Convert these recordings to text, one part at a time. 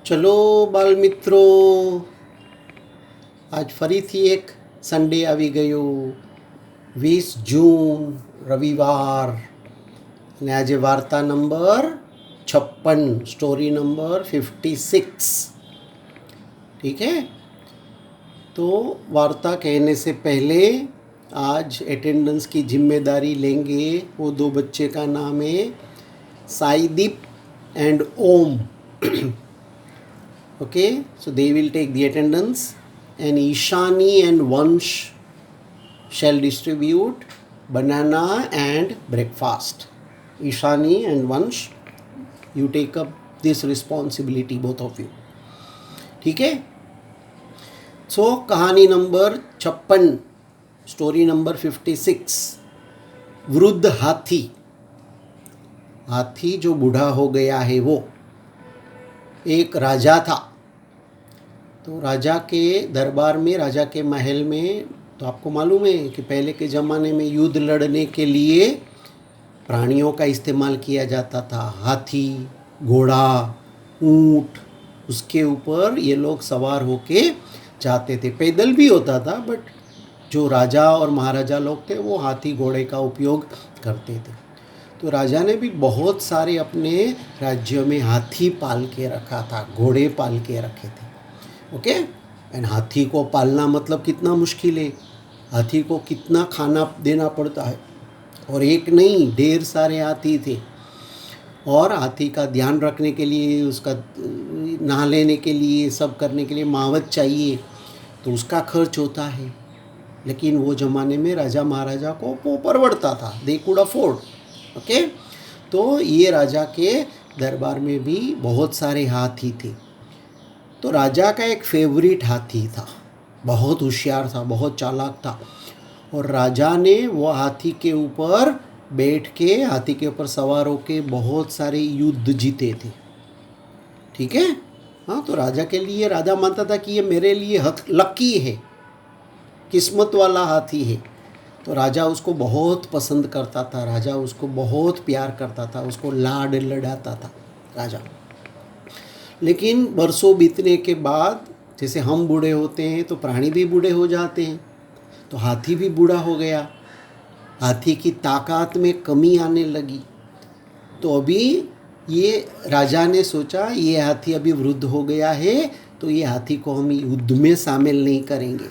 ચલો બાલ મિત્રો, આજ ફરીથી એક સન્ડે આવી ગયો, 20 જૂન રવિવાર. અને આજે વાર્તા નંબર 56, स्टोरी नंबर 56. ठीक है, तो वार्ता कहने से पहले आज अटेंडेंस की जिम्मेदारी लेंगे. वो दो बच्चे का नाम है Saideep and Om. Okay, so they will take the attendance, and Ishani and Vansh shall distribute banana and breakfast. Ishani and Vansh, you take up this responsibility, both of you. ठीक है. सो कहानी नंबर 56, स्टोरी नंबर 56. वृद्ध हाथी. हाथी जो बूढ़ा हो गया है वो. एक राजा था. तो राजा के दरबार में, राजा के महल में, तो आपको मालूम है कि पहले के ज़माने में युद्ध लड़ने के लिए प्राणियों का इस्तेमाल किया जाता था. हाथी, घोड़ा, ऊँट, उसके ऊपर ये लोग सवार होके जाते थे. पैदल भी होता था, बट जो राजा और महाराजा लोग थे वो हाथी घोड़े का उपयोग करते थे. तो राजा ने भी बहुत सारे अपने राज्यों में हाथी पाल के रखा था, घोड़े पाल के रखे थे. ओके. एंड हाथी को पालना मतलब कितना मुश्किल है. हाथी को कितना खाना देना पड़ता है. और एक नहीं, ढेर सारे हाथी थे. और हाथी का ध्यान रखने के लिए, उसका नहा लेने के लिए, सब करने के लिए मावत चाहिए, तो उसका खर्च होता है. लेकिन वो ज़माने में राजा महाराजा को वो परवड़ता था. They could afford. ओके. तो ये राजा के दरबार में भी बहुत सारे हाथी थे. तो राजा का एक फेवरेट हाथी था. बहुत होशियार था, बहुत चालाक था. और राजा ने वो हाथी के ऊपर बैठ के, हाथी के ऊपर सवार होके बहुत सारे युद्ध जीते थे. ठीक है. हाँ, तो राजा के लिए, राजा मानता था कि ये मेरे लिए लकी है, किस्मत वाला हाथी है. तो राजा उसको बहुत पसंद करता था. राजा उसको बहुत प्यार करता था, उसको लाड लड़ाता था राजा. लेकिन बरसों बीतने के बाद, जैसे हम बूढ़े होते हैं तो प्राणी भी बूढ़े हो जाते हैं. तो हाथी भी बूढ़ा हो गया. हाथी की ताकत में कमी आने लगी. तो अभी ये राजा ने सोचा, ये हाथी अभी वृद्ध हो गया है, तो ये हाथी को हम युद्ध में शामिल नहीं करेंगे.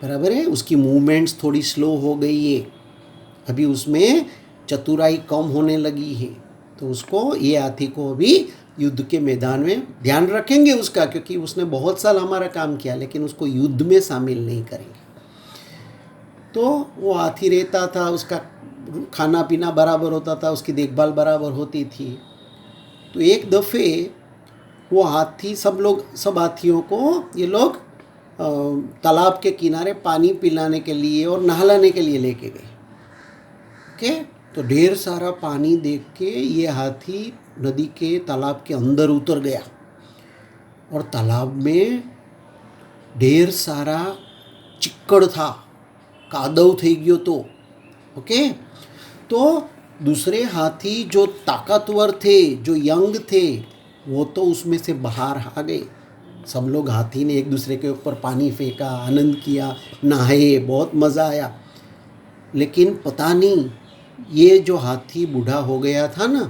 बराबर है. उसकी मूवमेंट्स थोड़ी स्लो हो गई है. अभी उसमें चतुराई कम होने लगी है. तो उसको, ये हाथी को अभी युद्ध के मैदान में ध्यान रखेंगे उसका, क्योंकि उसने बहुत साल हमारा काम किया, लेकिन उसको युद्ध में शामिल नहीं करेंगे. तो वो हाथी रहता था, उसका खाना पीना बराबर होता था, उसकी देखभाल बराबर होती थी. तो एक दफ़े वो हाथी, सब हाथियों को ये लोग तालाब के किनारे पानी पिलाने के लिए और नहलाने के लिए लेके गए. ओके. तो ढेर सारा पानी देख के ये हाथी नदी के, तालाब के अंदर उतर गया. और तालाब में ढेर सारा चिक्कड़ था, कादव થઈ ગયો तो. ओके. तो दूसरे हाथी जो ताकतवर थे, जो यंग थे, वो तो उसमें से बाहर आ गए. सब लोग, हाथी ने एक दूसरे के ऊपर पानी फेंका, आनंद किया, नहाए, बहुत मज़ा आया. लेकिन पता नहीं, ये जो हाथी बूढ़ा हो गया था ना,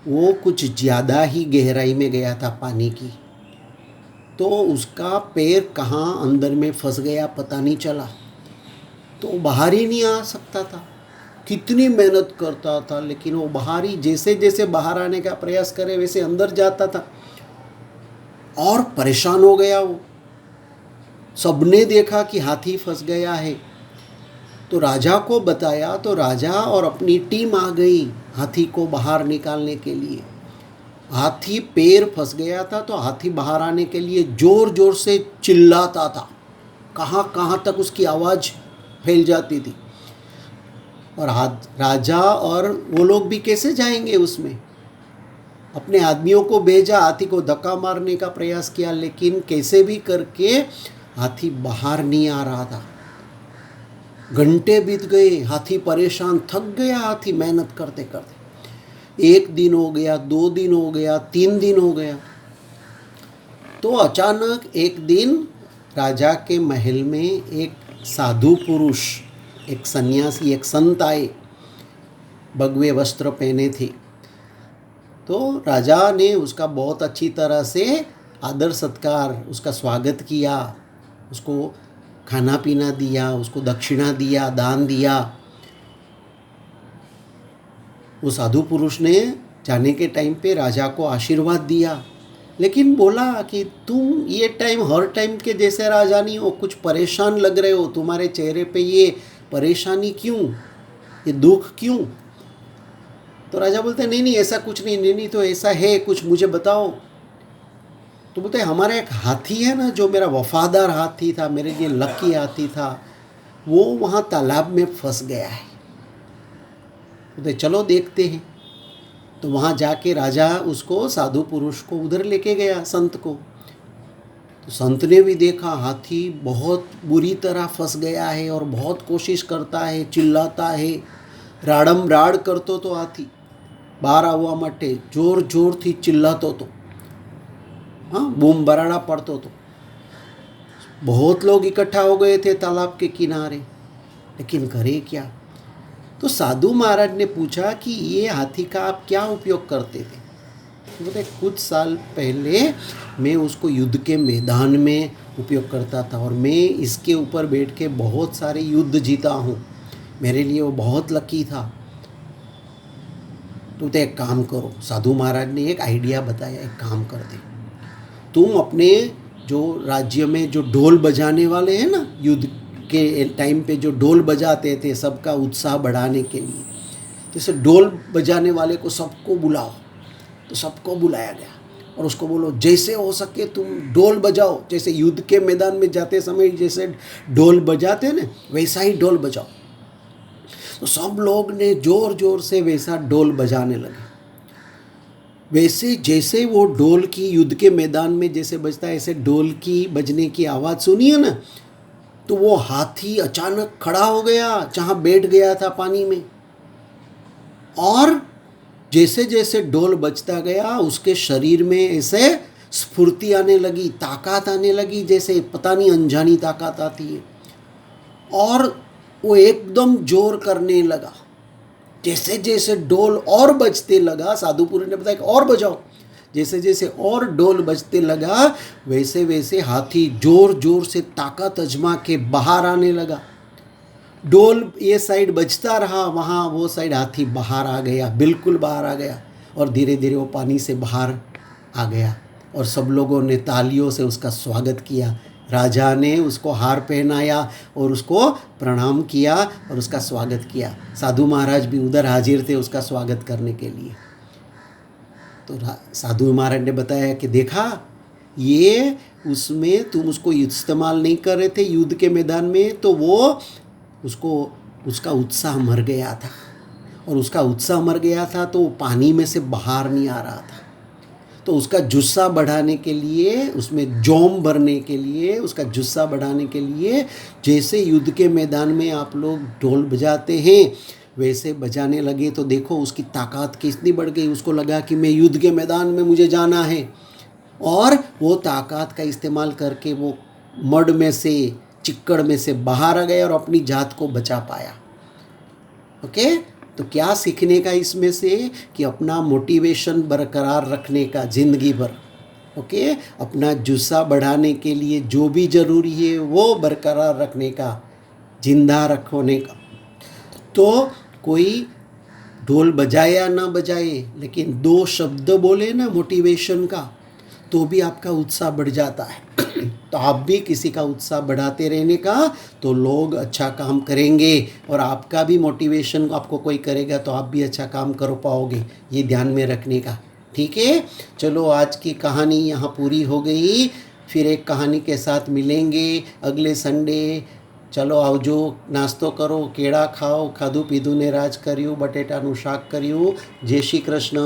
वो कुछ ज़्यादा ही गहराई में गया था पानी की. तो उसका पैर कहाँ अंदर में फंस गया पता नहीं चला. तो बाहर ही नहीं आ सकता था. कितनी मेहनत करता था, लेकिन वो बाहर ही, जैसे जैसे बाहर आने का प्रयास करे वैसे अंदर जाता था. और परेशान हो गया वो. सबने देखा कि हाथी फंस गया है. तो राजा को बताया, तो राजा और अपनी टीम आ गई हाथी को बाहर निकालने के लिए. हाथी पैर फंस गया था, तो हाथी बाहर आने के लिए ज़ोर ज़ोर से चिल्लाता था. कहाँ कहाँ तक उसकी आवाज़ फैल जाती थी. और राजा और वो लोग भी कैसे जाएंगे उसमें. अपने आदमियों को भेजा, हाथी को धक्का मारने का प्रयास किया, लेकिन कैसे भी करके हाथी बाहर नहीं आ रहा था. घंटे बीत गए. हाथी परेशान, थक गया हाथी मेहनत करते करते. 1 दिन हो गया, 2 दिन हो गया, 3 दिन हो गया. तो अचानक एक दिन राजा के महल में एक साधु पुरुष, एक सन्यासी, एक संत आए, भगवे वस्त्र पहने थे। तो राजा ने उसका बहुत अच्छी तरह से आदर सत्कार, उसका स्वागत किया, उसको खाना पीना दिया, उसको दक्षिणा दिया, दान दिया। वो साधु पुरुष ने जाने के टाइम पे राजा को आशीर्वाद दिया, लेकिन बोला कि तुम ये टाइम हर टाइम के जैसे राजा नहीं हो, कुछ परेशान लग रहे हो, तुम्हारे चेहरे पे ये परेशानी क्यों, ये दुख क्यों? तो राजा बोलते नहीं नहीं ऐसा कुछ नहीं, नहीं तो ऐसा है कुछ, मुझे बताओ। तो बोलते हमारा एक हाथी है ना, जो मेरा वफादार हाथी था, मेरे लिए लकी हाथी था, वो वहाँ तालाब में फंस गया है। बोलते चलो देखते हैं। तो वहाँ जाके राजा उसको, साधु पुरुष को उधर लेके गया, संत को। तो संत ने भी देखा हाथी बहुत बुरी तरह फंस गया है और बहुत कोशिश करता है, चिल्लाता है, राड़म राड़ करतो तो हाथी બહાર આવવા માટે જોર જોરથી ચિલ્લાતો હતો, हाँ बूम बराड़ा पड़तो तो। बहुत लोग इकट्ठा हो गए थे तालाब के किनारे, लेकिन करे क्या? तो साधु महाराज ने पूछा कि ये हाथी का आप क्या उपयोग करते थे? तो बोले कुछ साल पहले मैं उसको युद्ध के मैदान में उपयोग करता था और मैं इसके ऊपर बैठ के बहुत सारे युद्ध जीता हूँ, मेरे लिए वो बहुत लकी था। तो एक काम करो, साधु महाराज ने एक आइडिया बताया, एक काम कर दे, तुम अपने जो राज्य में जो ढोल बजाने वाले हैं ना, युद्ध के टाइम पे जो ढोल बजाते थे सबका उत्साह बढ़ाने के लिए, जैसे ढोल बजाने वाले को सबको बुलाओ। तो सबको बुलाया गया और उसको बोलो जैसे हो सके तुम ढोल बजाओ, जैसे युद्ध के मैदान में जाते समय जैसे ढोल बजाते ना वैसा ही ढोल बजाओ। तो सब लोग ने जोर जोर से वैसा ढोल बजाने लगे। वैसे जैसे वो ढोल की युद्ध के मैदान में जैसे बजता है, ऐसे ढोल की बजने की आवाज़ सुनी है ना, तो वो हाथी अचानक खड़ा हो गया जहाँ बैठ गया था पानी में, और जैसे जैसे ढोल बजता गया उसके शरीर में ऐसे स्फूर्ति आने लगी, ताकत आने लगी, जैसे पता नहीं अनजानी ताकत आती है, और वो एकदम जोर करने लगा। जैसे जैसे ढोल और बजते लगा, साधु पुरुष ने बताया कि और बजाओ, जैसे जैसे और ढोल बजते लगा वैसे वैसे हाथी जोर जोर से ताकत अजमा के बाहर आने लगा। ढोल ये साइड बजता रहा, वहाँ वो साइड हाथी बाहर आ गया, बिल्कुल बाहर आ गया, और धीरे धीरे वो पानी से बाहर आ गया और सब लोगों ने तालियों से उसका स्वागत किया। राजा ने उसको हार पहनाया और उसको प्रणाम किया और उसका स्वागत किया। साधु महाराज भी उधर हाजिर थे उसका स्वागत करने के लिए। तो साधु महाराज ने बताया कि देखा, ये उसमें तुम उसको इस्तेमाल नहीं कर रहे थे युद्ध के मैदान में, तो वो उसका उत्साह मर गया था, और उसका उत्साह मर गया था तो वो पानी में से बाहर नहीं आ रहा था। तो उसका जुस्सा बढ़ाने के लिए, उसमें जोम भरने के लिए, उसका जुस्सा बढ़ाने के लिए जैसे युद्ध के मैदान में आप लोग ढोल बजाते हैं वैसे बजाने लगे, तो देखो उसकी ताकत कितनी बढ़ गई। उसको लगा कि मैं युद्ध के मैदान में मुझे जाना है, और वो ताकत का इस्तेमाल करके वो मड में से, चिक्कड़ में से बाहर आ गया और अपनी जात को बचा पाया। ओके, तो क्या सीखने का इसमें से कि अपना मोटिवेशन बरकरार रखने का ज़िंदगी भर। ओके, अपना जुस्सा बढ़ाने के लिए जो भी ज़रूरी है वो बरकरार रखने का, जिंदा रखने का। तो कोई ढोल बजाए या ना बजाए, लेकिन 2 शब्द बोले ना मोटिवेशन का, तो भी आपका उत्साह बढ़ जाता है। तो आप भी किसी का उत्साह बढ़ाते रहने का, तो लोग अच्छा काम करेंगे, और आपका भी मोटिवेशन आपको कोई करेगा तो आप भी अच्छा काम कर पाओगे। ये ध्यान में रखने का, ठीक है। चलो आज की कहानी यहाँ पूरी हो गई, फिर एक कहानी के साथ मिलेंगे अगले संडे। चलो आवजो, नास्तो करो, केड़ा खाओ, खाधु पीधु ने राज कर्યું, बटेटाનું શાક કર્યું। जय श्री कृष्ण।